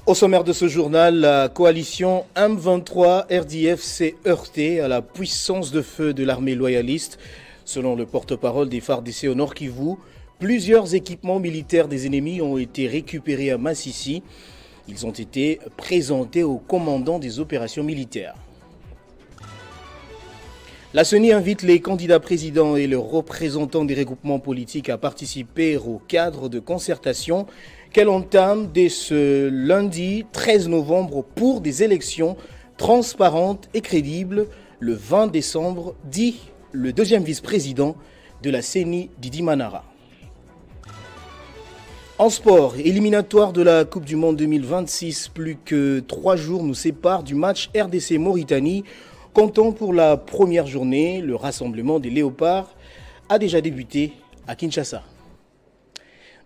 Au sommaire de ce journal, la coalition M23 RDF s'est heurtée à la puissance de feu de l'armée loyaliste. Selon le porte-parole des FARDC au Nord Kivu, plusieurs équipements militaires des ennemis ont été récupérés à Massissi. Ils ont été présentés au commandant des opérations militaires. La CENI invite les candidats présidents et leurs représentants des regroupements politiques à participer au cadre de concertation qu'elle entame dès ce lundi 13 novembre pour des élections transparentes et crédibles le 20 décembre, dit le deuxième vice-président de la CENI, Didi Manara. En sport, éliminatoire de la Coupe du Monde 2026, plus que 3 jours nous séparent du match RDC-Mauritanie. Comptant pour la première journée, le rassemblement des Léopards a déjà débuté à Kinshasa.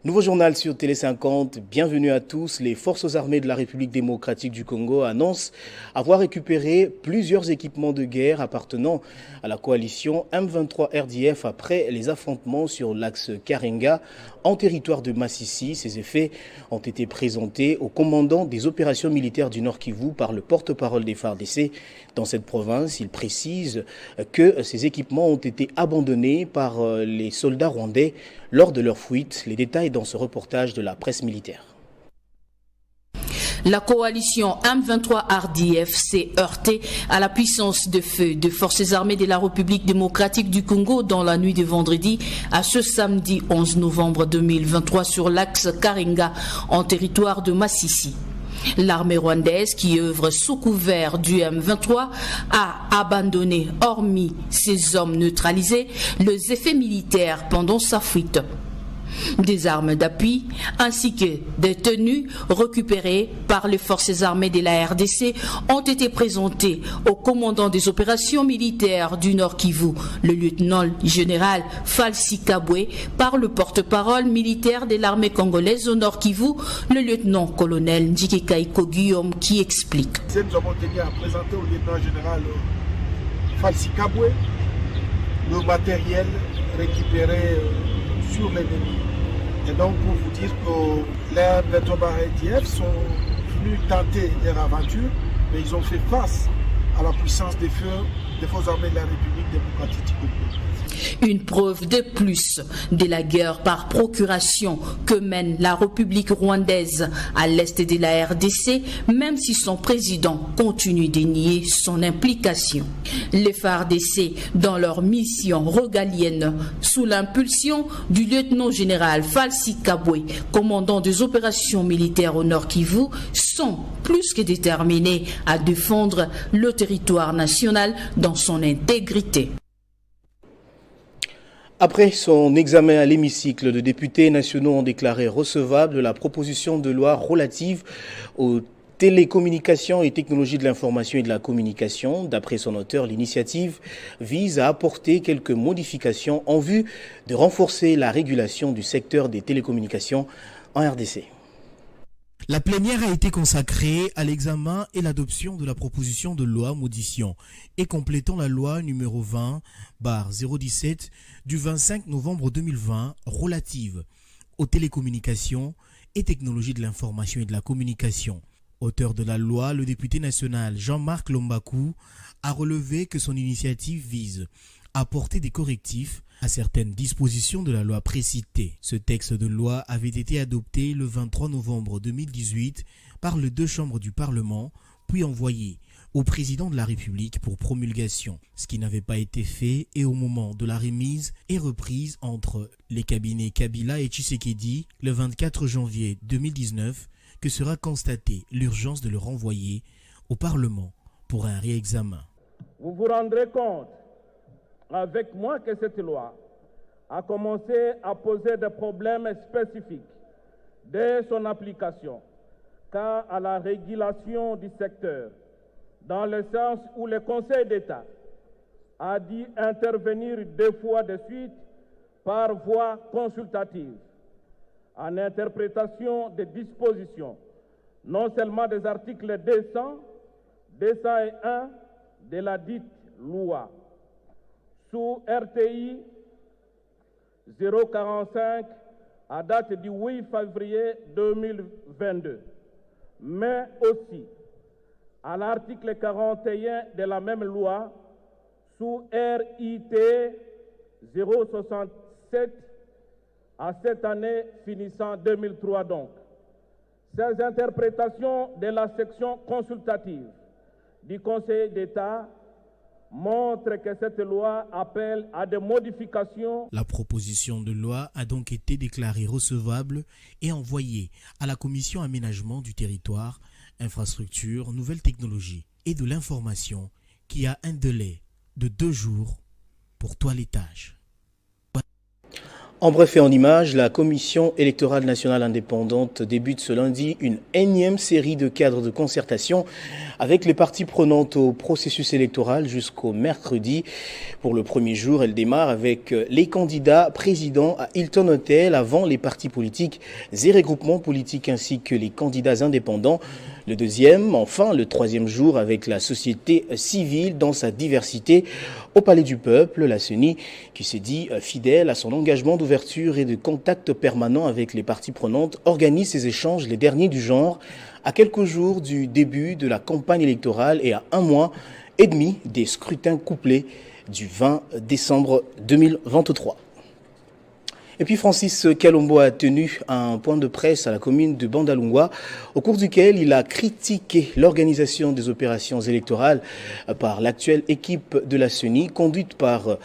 Nouveau journal sur Télé 50, bienvenue à tous. Les forces armées de la République démocratique du Congo annoncent avoir récupéré plusieurs équipements de guerre appartenant à la coalition M23 RDF après les affrontements sur l'axe Karenga en territoire de Massissi. Ces effets ont été présentés au commandant des opérations militaires du Nord Kivu par le porte-parole des FARDC dans cette province. Il précise que ces équipements ont été abandonnés par les soldats rwandais lors de leur fuite. Les détails dans ce reportage de la presse militaire. La coalition M23 RDF s'est heurtée à la puissance de feu des forces armées de la République démocratique du Congo dans la nuit de vendredi à ce samedi 11 novembre 2023 sur l'axe Karenga en territoire de Massissi. L'armée rwandaise, qui œuvre sous couvert du M23, a abandonné, hormis ses hommes neutralisés, les effets militaires pendant sa fuite. Des armes d'appui ainsi que des tenues récupérées par les forces armées de la RDC ont été présentées au commandant des opérations militaires du Nord Kivu, le lieutenant-général Falsi Kabwe, par le porte-parole militaire de l'armée congolaise au Nord Kivu, le lieutenant-colonel Ndjike Kaiko Guillaume, qui explique. Nous avons tenu à présenter au lieutenant-général Falsi Kabwe le matériel récupéré sur l'ennemi. Et donc pour vous dire que les M23 RDF sont venus tenter leur aventure, mais ils ont fait face à la puissance des forces armées de la République démocratique du Congo. Une preuve de plus de la guerre par procuration que mène la République rwandaise à l'est de la RDC, même si son président continue de nier son implication. Les FARDC, dans leur mission régalienne, sous l'impulsion du lieutenant-général Falsi Kabwe, commandant des opérations militaires au Nord Kivu, sont plus que déterminés à défendre le territoire national dans son intégrité. Après son examen à l'hémicycle, les députés nationaux ont déclaré recevable la proposition de loi relative aux télécommunications et technologies de l'information et de la communication. D'après son auteur, l'initiative vise à apporter quelques modifications en vue de renforcer la régulation du secteur des télécommunications en RDC. La plénière a été consacrée à l'examen et l'adoption de la proposition de loi modifiant et complétant la loi numéro 20/017 du 25 novembre 2020 relative aux télécommunications et technologies de l'information et de la communication. Auteur de la loi, le député national Jean-Marc Lombakou a relevé que son initiative vise à apporter des correctifs à certaines dispositions de la loi précitée. Ce texte de loi avait été adopté le 23 novembre 2018 par les deux chambres du Parlement, puis envoyé au président de la République pour promulgation, ce qui n'avait pas été fait et au moment de la remise et reprise entre les cabinets Kabila et Tshisekedi le 24 janvier 2019 que sera constatée l'urgence de le renvoyer au Parlement pour un réexamen. Vous vous rendrez compte avec moi que cette loi a commencé à poser des problèmes spécifiques dès son application, quant à la régulation du secteur, dans le sens où le Conseil d'État a dû intervenir 2 fois de suite par voie consultative, en interprétation des dispositions, non seulement des articles 201 de la dite loi, sous RTI 045 à date du 8 février 2022, mais aussi à l'article 41 de la même loi sous RIT 067 à cette année finissant 2003 donc. Ces interprétations de la section consultative du Conseil d'État montrent que cette loi appelle à des modifications. La proposition de loi a donc été déclarée recevable et envoyée à la Commission aménagement du territoire, infrastructure, nouvelles technologies et de l'information qui a un délai de 2 jours pour toilettage. En bref et en images, la Commission électorale nationale indépendante débute ce lundi une énième série de cadres de concertation avec les parties prenantes au processus électoral jusqu'au mercredi. Pour le premier jour, elle démarre avec les candidats présidents à Hilton Hotel avant les partis politiques et regroupements politiques ainsi que les candidats indépendants. Le deuxième, enfin le troisième jour avec la société civile dans sa diversité au Palais du Peuple, la CENI, qui s'est dit fidèle à son engagement d'ouverture et de contact permanent avec les parties prenantes, organise ces échanges les derniers du genre à quelques jours du début de la campagne électorale et à 1 mois et demi des scrutins couplés du 20 décembre 2023. Et puis Francis Kalombo a tenu un point de presse à la commune de Bandalungwa, au cours duquel il a critiqué l'organisation des opérations électorales par l'actuelle équipe de la CENI, conduite par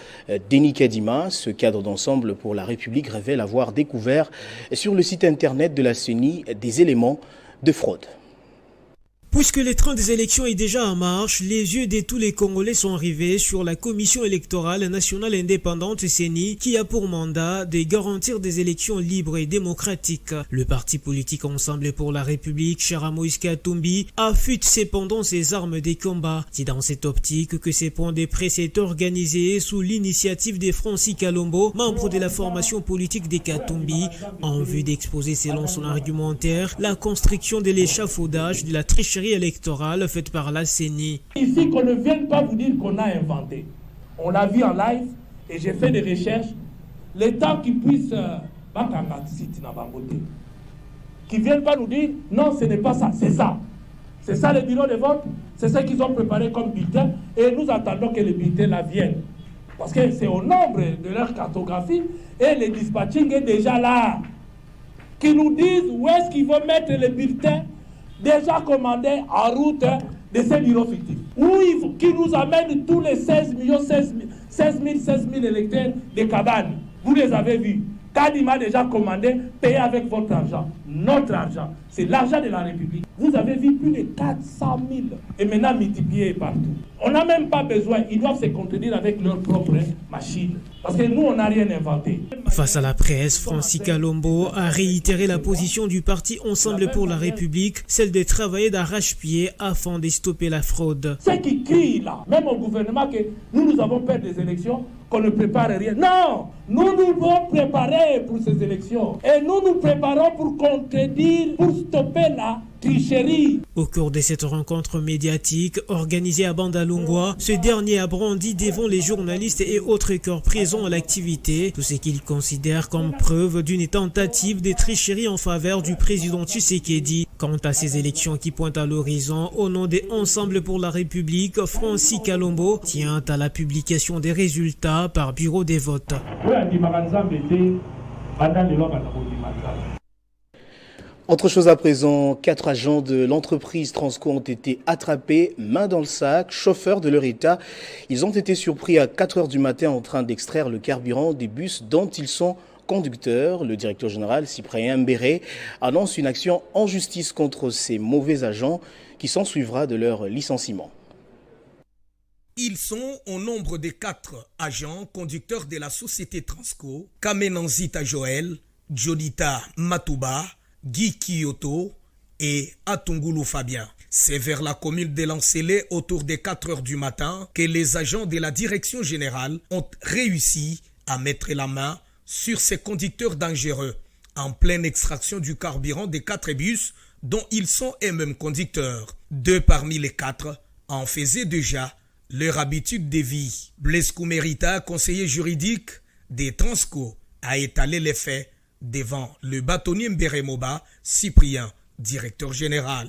Denis Kadima. Ce cadre d'ensemble pour la République révèle avoir découvert sur le site internet de la CENI des éléments de fraude. Puisque le train des élections est déjà en marche, les yeux de tous les Congolais sont rivés sur la Commission électorale nationale indépendante CENI qui a pour mandat de garantir des élections libres et démocratiques. Le parti politique Ensemble pour la République, cher Moïse Katumbi, affûte cependant ses armes de combat. C'est dans cette optique que ce point de presse est organisé sous l'initiative de Francis Kalombo, membre de la formation politique de Katumbi, en vue d'exposer selon son argumentaire la construction de l'échafaudage de la tricherie électorale faite par la CENI. Ici, qu'on ne vienne pas vous dire qu'on a inventé. On l'a vu en live et j'ai fait des recherches. Le temps qu'ils puissent qu'ils ne viennent pas nous dire non, ce n'est pas ça, c'est ça. C'est ça le bureau de vote, c'est ça qu'ils ont préparé comme bulletin et nous attendons que les bulletins là viennent. Parce que c'est au nombre de leur cartographie et le dispatching est déjà là. Qui nous disent où est-ce qu'ils vont mettre les bulletins déjà commandé en route de ces bureaux fictifs. Qui nous amène tous les 16 000 électeurs des cabanes. Vous les avez vus. Kadima a déjà commandé, payé avec votre argent. Notre argent. C'est l'argent de la République. Vous avez vu plus de 400 000. Et maintenant multiplié partout. On n'a même pas besoin. Ils doivent se contenir avec leur propre machine. Parce que nous, on n'a rien inventé. Face à la presse, Francis Kalombo a réitéré la position du parti Ensemble pour la République, celle de travailler d'arrache-pied afin de stopper la fraude. Ceux qui crient là, même au gouvernement, que nous avons peur des élections, qu'on ne prépare rien. Non, nous devons préparer pour ces élections. Et nous nous préparons pour contredire, pour stopper la tricherie. Au cours de cette rencontre médiatique organisée à Bandalungwa, ce dernier a brandi devant les journalistes et autres corps présents à l'activité tout ce qu'il considère comme preuve d'une tentative de tricherie en faveur du président Tshisekedi. Quant à ces élections qui pointent à l'horizon, au nom des Ensemble pour la République, Francis Kalombo tient à la publication des résultats par bureau des votes. Autre chose à présent, 4 agents de l'entreprise Transco ont été attrapés, main dans le sac, chauffeurs de leur état. Ils ont été surpris à 4 heures du matin en train d'extraire le carburant des bus dont ils sont conducteurs. Le directeur général, Cyprien Mbéré, annonce une action en justice contre ces mauvais agents qui s'ensuivra de leur licenciement. Ils sont au nombre de 4 agents conducteurs de la société Transco, Kamenanzita Joël, Jodita Matouba, Guy Kyoto et Atungulu Fabien. C'est vers la commune de Lancélé, autour des 4 heures du matin, que les agents de la direction générale ont réussi à mettre la main sur ces conducteurs dangereux, en pleine extraction du carburant des 4 bus dont ils sont eux-mêmes conducteurs. 2 parmi les 4 en faisaient déjà leur habitude de vie. Blaise Koumerita, conseiller juridique des Transco, a étalé les faits devant le bâtonnier Mbérémoba, Cyprien directeur général.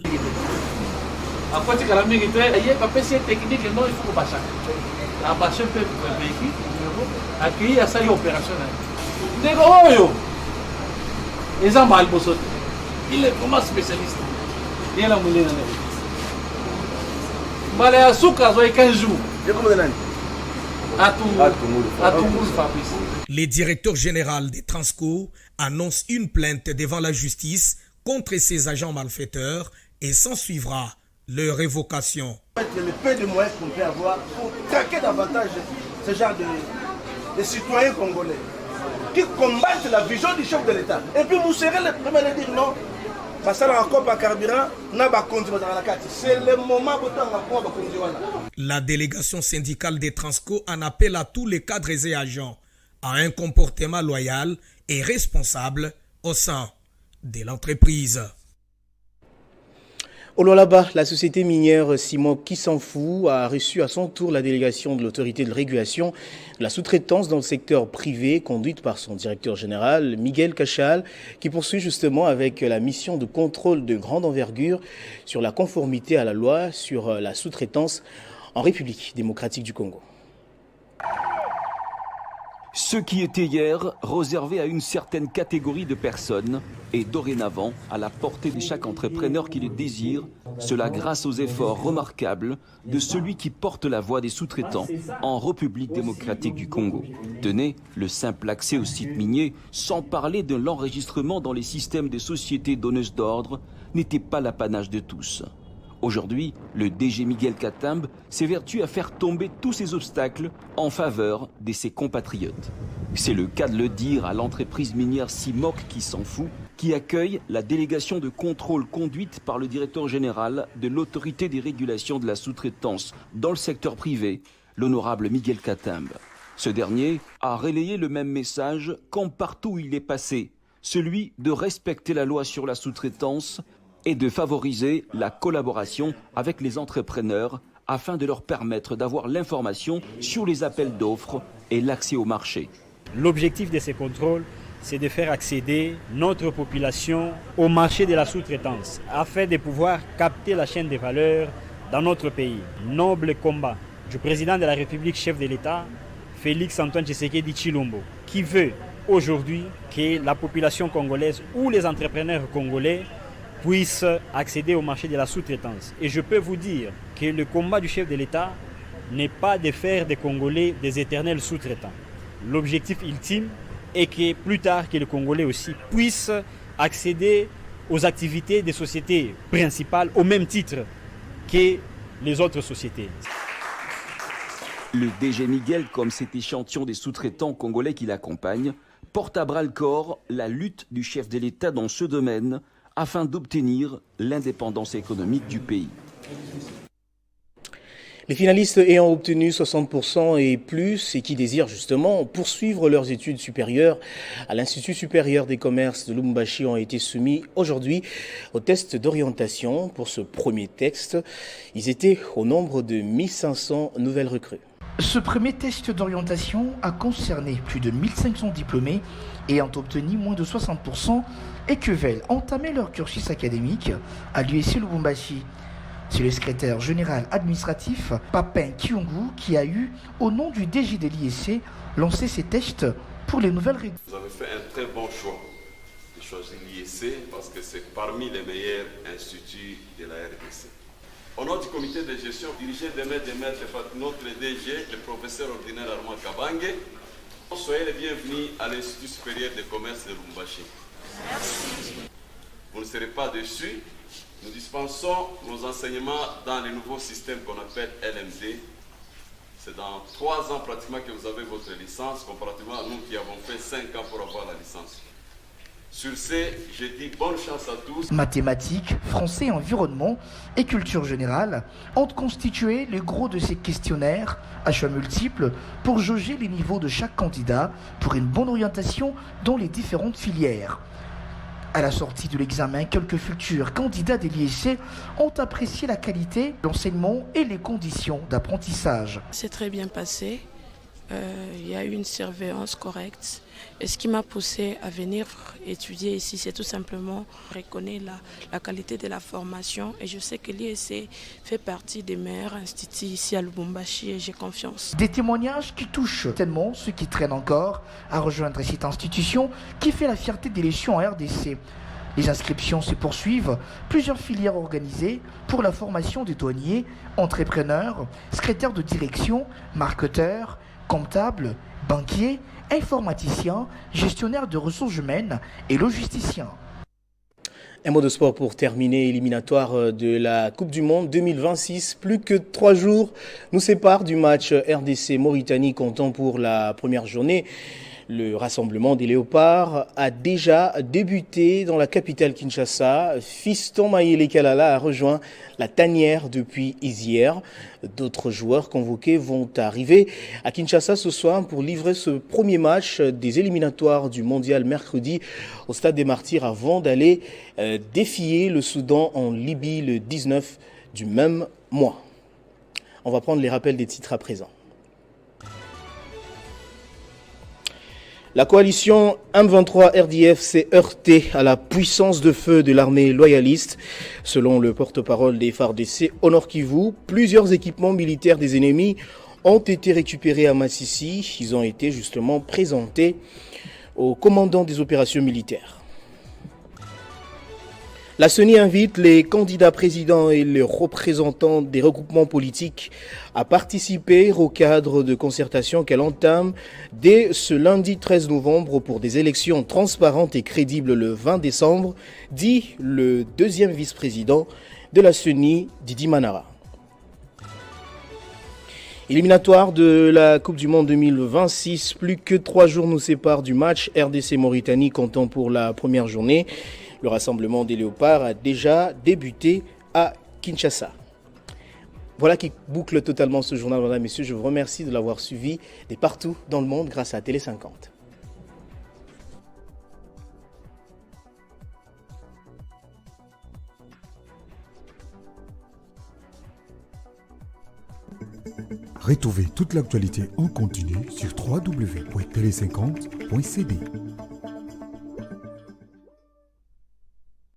Il est vraiment spécialiste. Il est là, Les directeurs généraux des Transco annoncent une plainte devant la justice contre ces agents malfaiteurs et s'en suivra leur révocation. Le peu de moyens qu'on peut avoir pour traquer davantage ce genre de citoyens congolais qui combattent la vision du chef de l'État. Et puis vous serez les premiers à dire non. C'est le moment où la délégation syndicale des Transco en appelle à tous les cadres et agents à un comportement loyal et responsable au sein de l'entreprise. Au Lualaba, la société minière Simok Kissanfou a reçu à son tour la délégation de l'autorité de régulation de la sous-traitance dans le secteur privé, conduite par son directeur général, Miguel Cachal, qui poursuit justement avec la mission de contrôle de grande envergure sur la conformité à la loi sur la sous-traitance en République démocratique du Congo. Ce qui était hier réservé à une certaine catégorie de personnes est dorénavant à la portée de chaque entrepreneur qui le désire, cela grâce aux efforts remarquables de celui qui porte la voix des sous-traitants en République démocratique du Congo. Tenez, le simple accès aux sites miniers, sans parler de l'enregistrement dans les systèmes des sociétés donneuses d'ordre, n'était pas l'apanage de tous. Aujourd'hui, le DG Miguel Katambe s'évertue à faire tomber tous ces obstacles en faveur de ses compatriotes. C'est le cas de le dire à l'entreprise minière Simok Kissanfou, qui accueille la délégation de contrôle conduite par le directeur général de l'autorité des régulations de la sous-traitance dans le secteur privé, l'honorable Miguel Katambe. Ce dernier a relayé le même message comme partout où il est passé, celui de respecter la loi sur la sous-traitance et de favoriser la collaboration avec les entrepreneurs afin de leur permettre d'avoir l'information sur les appels d'offres et l'accès au marché. L'objectif de ces contrôles, c'est de faire accéder notre population au marché de la sous-traitance afin de pouvoir capter la chaîne des valeurs dans notre pays. Noble combat du président de la République, chef de l'État, Félix Antoine Tshisekedi Tshilombo, qui veut aujourd'hui que la population congolaise ou les entrepreneurs congolais puissent accéder au marché de la sous-traitance. Et je peux vous dire que le combat du chef de l'État n'est pas de faire des Congolais des éternels sous-traitants. L'objectif ultime est que plus tard, que les Congolais aussi puissent accéder aux activités des sociétés principales au même titre que les autres sociétés. Le DG Miguel, comme cet échantillon des sous-traitants congolais qui l'accompagnent, porte à bras-le-corps la lutte du chef de l'État dans ce domaine afin d'obtenir l'indépendance économique du pays. Les finalistes ayant obtenu 60% et plus et qui désirent justement poursuivre leurs études supérieures à l'Institut supérieur des commerces de Lubumbashi ont été soumis aujourd'hui au test d'orientation. Pour ce premier texte, ils étaient au nombre de 1500 nouvelles recrues. Ce premier test d'orientation a concerné plus de 1500 diplômés ayant obtenu moins de 60% et qui veulent entamer leur cursus académique à l'USC Lubumbashi. C'est le secrétaire général administratif, Papin Kyungu, qui a eu, au nom du DG de l'ISC, lancé ces tests pour les nouvelles règles. Vous avez fait un très bon choix de choisir l'ISC parce que c'est parmi les meilleurs instituts de la RDC. Au nom du comité de gestion dirigé de maître par notre DG, le professeur ordinaire Armand Kabange, soyez les bienvenus à l'Institut supérieur de commerce de Lubumbashi. Merci. Vous ne serez pas déçus. Nous dispensons nos enseignements dans le nouveau système qu'on appelle LMD. C'est dans 3 ans pratiquement que vous avez votre licence, comparativement à nous qui avons fait 5 ans pour avoir la licence. Sur ce, je dis bonne chance à tous. Mathématiques, français, environnement et culture générale ont constitué le gros de ces questionnaires à choix multiples pour jauger les niveaux de chaque candidat pour une bonne orientation dans les différentes filières. À la sortie de l'examen, quelques futurs candidats de l'ISC ont apprécié la qualité, l'enseignement et les conditions d'apprentissage. C'est très bien passé. Il y a eu une surveillance correcte. Et ce qui m'a poussé à venir étudier ici, c'est tout simplement reconnaître la qualité de la formation. Et je sais que l'IEC fait partie des meilleurs instituts ici à Lubumbashi et j'ai confiance. Des témoignages qui touchent tellement ceux qui traînent encore à rejoindre cette institution qui fait la fierté des légions en RDC. Les inscriptions se poursuivent, plusieurs filières organisées pour la formation des douaniers, entrepreneurs, secrétaires de direction, marketeurs, comptables, banquiers, informaticiens, gestionnaires de ressources humaines et logisticiens. Un mot de sport pour terminer, éliminatoire de la Coupe du Monde 2026. Plus que 3 jours nous séparent du match RDC-Mauritanie comptant pour la première journée. Le rassemblement des léopards a déjà débuté dans la capitale Kinshasa. Fiston Mayele Kalala a rejoint la tanière depuis hier. D'autres joueurs convoqués vont arriver à Kinshasa ce soir pour livrer ce premier match des éliminatoires du mondial mercredi au Stade des Martyrs avant d'aller défier le Soudan en Libye le 19 du même mois. On va prendre les rappels des titres à présent. La coalition M23 RDF s'est heurtée à la puissance de feu de l'armée loyaliste. Selon le porte-parole des FARDC au Nord Kivu, plusieurs équipements militaires des ennemis ont été récupérés à Massissi. Ils ont été justement présentés au commandant des opérations militaires. La CENI invite les candidats présidents et les représentants des regroupements politiques à participer au cadre de concertation qu'elle entame dès ce lundi 13 novembre pour des élections transparentes et crédibles le 20 décembre, dit le deuxième vice-président de la CENI, Didi Manara. Éliminatoire de la Coupe du Monde 2026, plus que 3 jours nous séparent du match RDC-Mauritanie comptant pour la première journée. Le rassemblement des léopards a déjà débuté à Kinshasa. Voilà qui boucle totalement ce journal, mesdames et messieurs. Je vous remercie de l'avoir suivi de partout dans le monde grâce à Télé 50. Retrouvez toute l'actualité en continu sur www.tele50.cd.